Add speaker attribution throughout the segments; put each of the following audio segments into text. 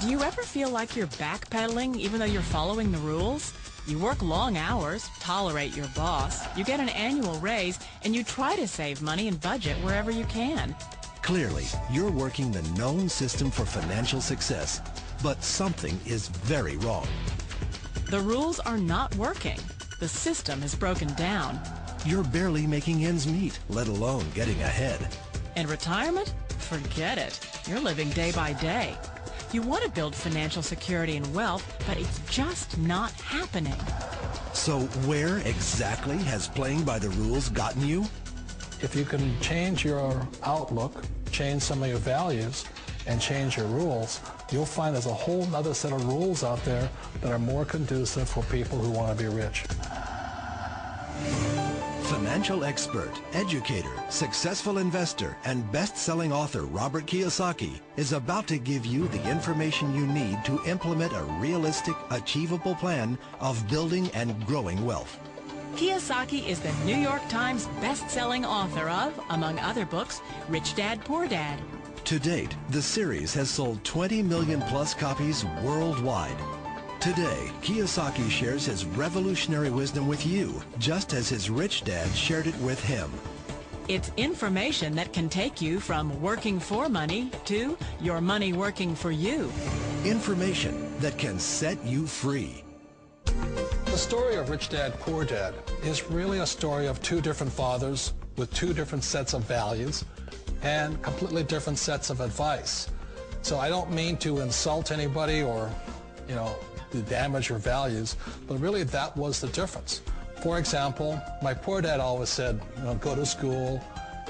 Speaker 1: Do you ever feel like you're backpedaling even though you're following the rules? You work long hours, tolerate your boss, you get an annual raise, and you try to save money and budget wherever you can.
Speaker 2: Clearly, you're working the known system for financial success, but something is very wrong.
Speaker 1: The rules are not working. The system is broken down.
Speaker 2: You're barely making ends meet, let alone getting ahead.
Speaker 1: And retirement? Forget it. You're living day by day. You want to build financial security and wealth, but it's just not happening.
Speaker 2: So where exactly has playing by the rules gotten you?
Speaker 3: If you can change your outlook, change some of your values, and change your rules, you'll find there's a whole other set of rules out there that are more conducive for people who want to be rich.
Speaker 2: Financial expert, educator, successful investor, and best-selling author Robert Kiyosaki is about to give you the information you need to implement a realistic, achievable plan of building and growing wealth.
Speaker 1: Kiyosaki is the New York Times best-selling author of, among other books, Rich Dad, Poor Dad.
Speaker 2: To date, the series has sold 20 million plus copies worldwide. Today, Kiyosaki shares his revolutionary wisdom with you, just as his rich dad shared it with him.
Speaker 1: It's information that can take you from working for money to your money working for you.
Speaker 2: Information that can set you free.
Speaker 3: The story of Rich Dad, Poor Dad is really a story of two different fathers with two different sets of values and completely different sets of advice. So I don't mean to insult anybody or, to damage your values, but really that was the difference. For example, my poor dad always said, go to school,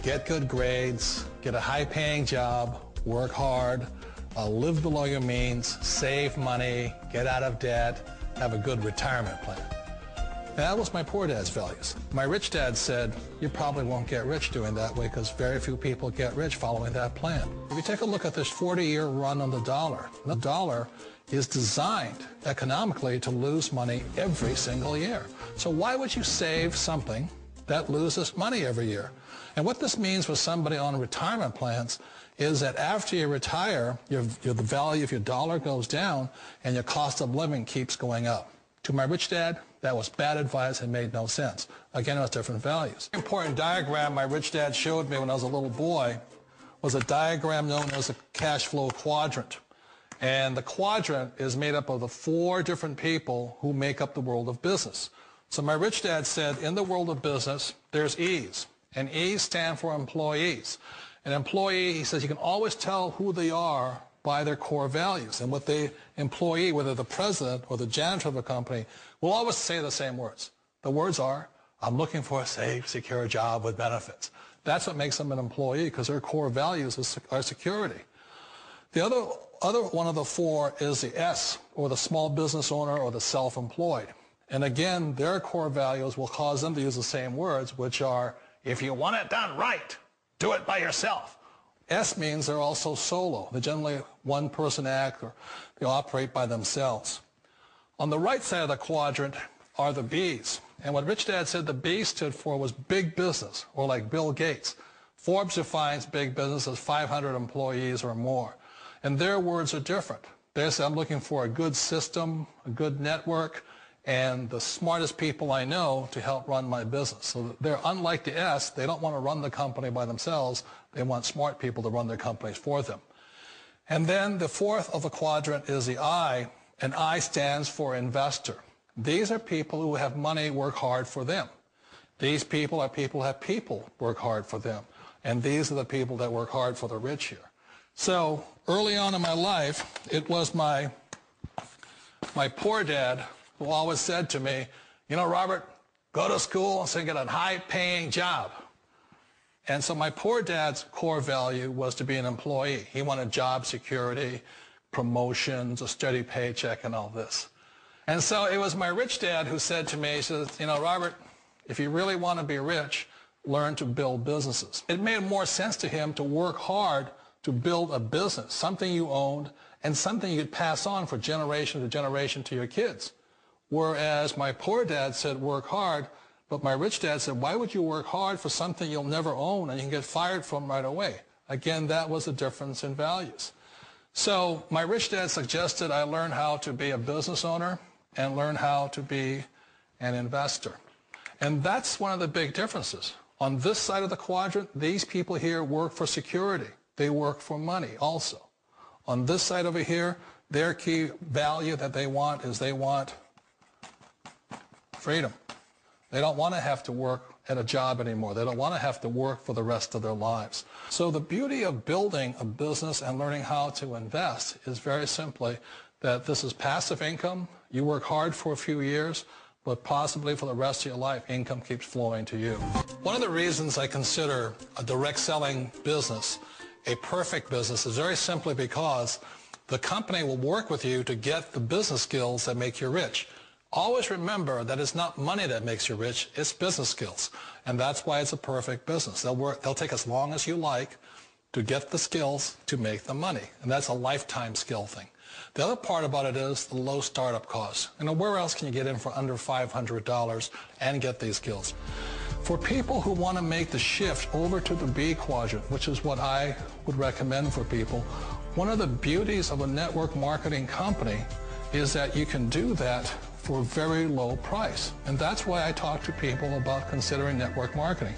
Speaker 3: get good grades, get a high-paying job, work hard, live below your means, save money, get out of debt, have a good retirement plan. That was my poor dad's values. My rich dad said, you probably won't get rich doing that way because very few people get rich following that plan. If you take a look at this 40-year run on the dollar is designed economically to lose money every single year. So why would you save something that loses money every year? And what this means for somebody on retirement plans is that after you retire, the value of your dollar goes down and your cost of living keeps going up. To my rich dad, that was bad advice and made no sense. Again, it was different values. An important diagram my rich dad showed me when I was a little boy was a diagram known as a cash flow quadrant. And the quadrant is made up of the four different people who make up the world of business. So my rich dad said, in the world of business, there's E's. And E's stand for employees. An employee, he says, you can always tell who they are by their core values. And what the employee, whether the president or the janitor of a company, will always say the same words. The words are, I'm looking for a safe, secure job with benefits. That's what makes them an employee, because their core values are security. The other one of the four is the S, or the small business owner or the self-employed. And again, their core values will cause them to use the same words, which are, if you want it done right, do it by yourself. S means they're also solo. They're generally one-person act, or they operate by themselves. On the right side of the quadrant are the B's. And what Rich Dad said the B stood for was big business, or like Bill Gates. Forbes defines big business as 500 employees or more. And their words are different. They say, I'm looking for a good system, a good network, and the smartest people I know to help run my business. So they're unlike the S. They don't want to run the company by themselves. They want smart people to run their companies for them. And then the fourth of the quadrant is the I, and I stands for investor. These are people who have money work hard for them. These people are people who have people work hard for them. And these are the people that work hard for the rich here. So early on in my life, it was my poor dad who always said to me, Robert, go to school and so you get a high-paying job. And so my poor dad's core value was to be an employee. He wanted job security, promotions, a steady paycheck, and all this. And so it was my rich dad who said to me, he says, Robert, if you really want to be rich, learn to build businesses. It made more sense to him to work hard to build a business, something you owned, and something you could pass on for generation to generation to your kids. Whereas my poor dad said work hard, but my rich dad said, why would you work hard for something you'll never own and you can get fired from right away? Again, that was the difference in values. So my rich dad suggested I learn how to be a business owner and learn how to be an investor. And that's one of the big differences. On this side of the quadrant, these people here work for security. They work for money also. On this side over here, their key value that they want is they want freedom. They don't want to have to work at a job anymore. They don't want to have to work for the rest of their lives. So the beauty of building a business and learning how to invest is very simply that this is passive income. You work hard for a few years, but possibly for the rest of your life, income keeps flowing to you. One of the reasons I consider a direct selling business a perfect business is very simply because the company will work with you to get the business skills that make you rich. Always remember that it's not money that makes you rich, it's business skills. And that's why it's a perfect business. They'll take as long as you like to get the skills to make the money. And that's a lifetime skill thing. The other part about it is the low startup costs. You know, where else can you get in for under $500 and get these skills? For people who want to make the shift over to the B quadrant, which is what I would recommend for people, one of the beauties of a network marketing company is that you can do that for a very low price. And that's why I talk to people about considering network marketing.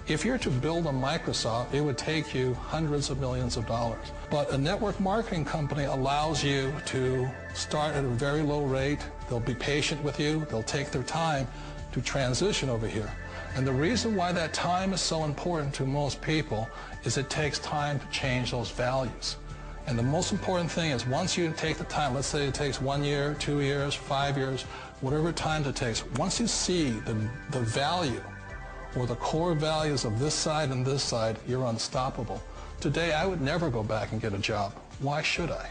Speaker 3: If you're to build a Microsoft, it would take you hundreds of millions of dollars. But a network marketing company allows you to start at a very low rate. They'll be patient with you. They'll take their time to transition over here. And the reason why that time is so important to most people is it takes time to change those values. And the most important thing is once you take the time, let's say it takes 1 year, 2 years, 5 years, whatever time it takes, once you see the value or the core values of this side and this side, you're unstoppable. Today, I would never go back and get a job. Why should I?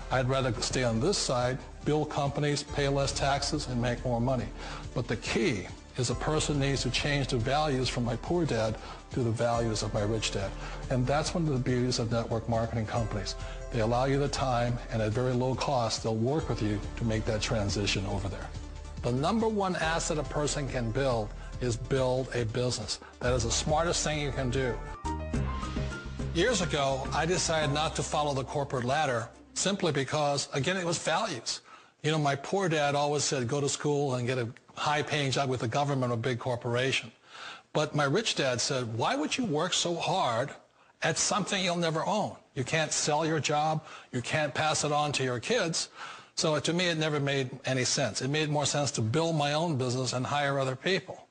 Speaker 3: I'd rather stay on this side, build companies, pay less taxes, and make more money. But the key is a person needs to change the values from my poor dad to the values of my rich dad. And that's one of the beauties of network marketing companies. They allow you the time, and at very low cost, they'll work with you to make that transition over there. The number one asset a person can build is build a business. That is the smartest thing you can do. Years ago, I decided not to follow the corporate ladder simply because, again, it was values. You know, my poor dad always said, go to school and get a high-paying job with the government or a big corporation. But my rich dad said, why would you work so hard at something you'll never own? You can't sell your job. You can't pass it on to your kids. So to me, it never made any sense. It made more sense to build my own business and hire other people.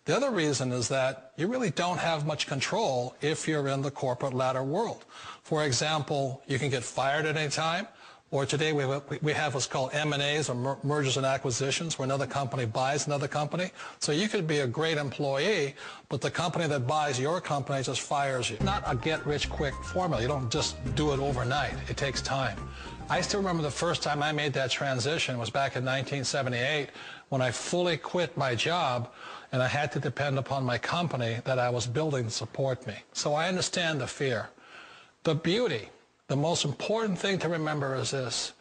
Speaker 3: The other reason is that you really don't have much control if you're in the corporate ladder world. For example, you can get fired at any time. Or today we have what's called M&As, or mergers and acquisitions, where another company buys another company. So you could be a great employee, but the company that buys your company just fires you. Not a get-rich-quick formula. You don't just do it overnight. It takes time. I still remember the first time I made that transition was back in 1978 when I fully quit my job and I had to depend upon my company that I was building to support me. So I understand the fear. The beauty. The most important thing to remember is this.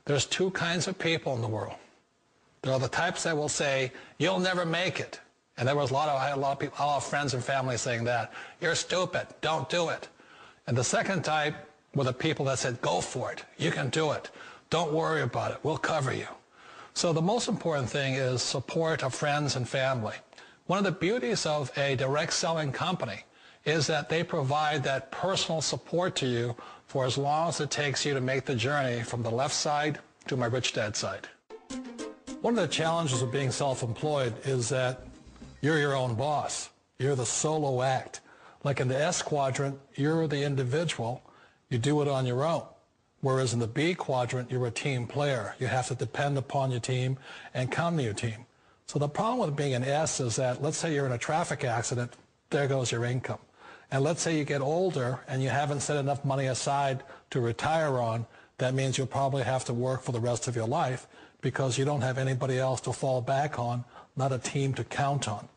Speaker 3: There's two kinds of people in the world. There are the types that will say, you'll never make it. And there was I had a lot of friends and family saying that. You're stupid. Don't do it. And the second type were the people that said, go for it. You can do it. Don't worry about it. We'll cover you. So the most important thing is support of friends and family. One of the beauties of a direct selling company is that they provide that personal support to you for as long as it takes you to make the journey from the left side to my rich dad side. One of the challenges of being self-employed is that you're your own boss. You're the solo act. Like in the S quadrant, you're the individual. You do it on your own. Whereas in the B quadrant, you're a team player. You have to depend upon your team and count on your team. So the problem with being an S is that, let's say you're in a traffic accident, there goes your income. And let's say you get older and you haven't set enough money aside to retire on, that means you'll probably have to work for the rest of your life because you don't have anybody else to fall back on, not a team to count on.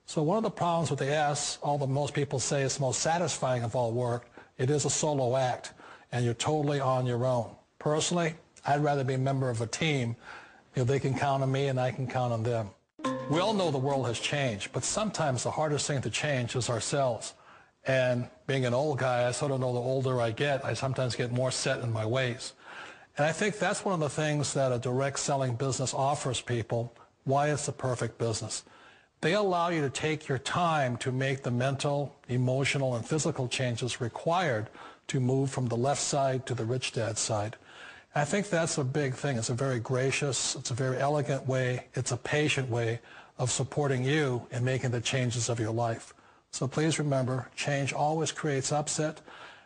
Speaker 3: So one of the problems with the S, although most people say it's the most satisfying of all work, it is a solo act, and you're totally on your own. Personally, I'd rather be a member of a team. You know, they can count on me and I can count on them. We all know the world has changed, but sometimes the hardest thing to change is ourselves. And being an old guy, I sort of know the older I get, I sometimes get more set in my ways. And I think that's one of the things that a direct selling business offers people, why it's the perfect business. They allow you to take your time to make the mental, emotional, and physical changes required to move from the left side to the rich dad side. I think that's a big thing. It's a very gracious, it's a very elegant way, it's a patient way of supporting you in making the changes of your life. So please remember, change always creates upset,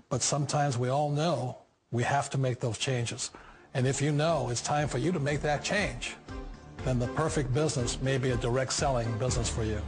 Speaker 3: but sometimes we all know we have to make those changes. And if you know it's time for you to make that change, then the perfect business may be a direct selling business for you.